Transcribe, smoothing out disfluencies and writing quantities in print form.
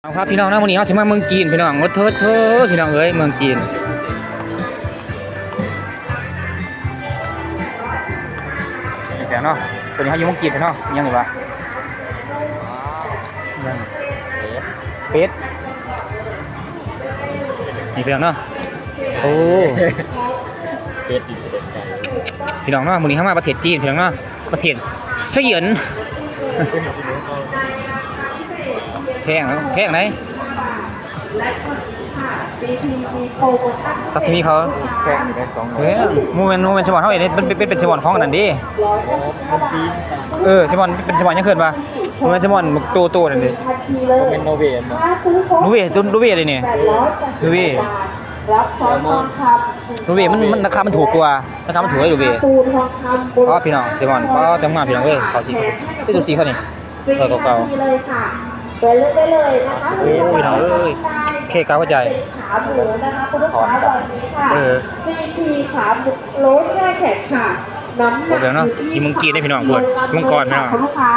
เอาครับพี่น้องนะวันนี้เขาสิมาเมืองจีนพี่น้องงดเถิดพี่น้องเอ้ยเมืองจีนเดี๋ยวเนาะตัวนี้เขาอยู่เมืองจีนพี่น้องยังไงวะยังเป็ดนี่พี่น้องเนาะโอ้เป็ดดิบเป็ดไก่ พี่น้องเนาะวันนี้เขามาประเทศจีนพี่น้องเนาะประเทศเซี่ยนแพงไหนตัดสิมีเขา แพงอยู่ได้200เฮ้ยโมเมนต์สมอนเขาเองเป็นสมอนของอันนั้นดิ มันฟีน สมอนเป็นสมอนยังเกินป่ะโมเมนต์สมอนโตนั่นดิ ก็เป็นโนเวมเนาะ นูเว่เลยเนี่ยนูเว่มันราคามันถูกกว่าราคามันถูกกว่านูเว่เพราะพี่น้องสมอนเพราะเต็มงานพี่น้องเอ้ยเขาสิที่ดูสีเขานี่เก่าเลยค่ะไปเลือกได้เลยนะคะ โอ้พี่น้องเอ้ยเคกาเข้าใจ ขาหมูนะคะคุณลูกค้าตอนนี้ค่ะซีขาหมูโรสแช่แข็งค่ะน้ำหนัก เดี๋ยวเนาะกินมังกีได้พี่น้องกวนมังกรพี่น้อง คุณลูกค้า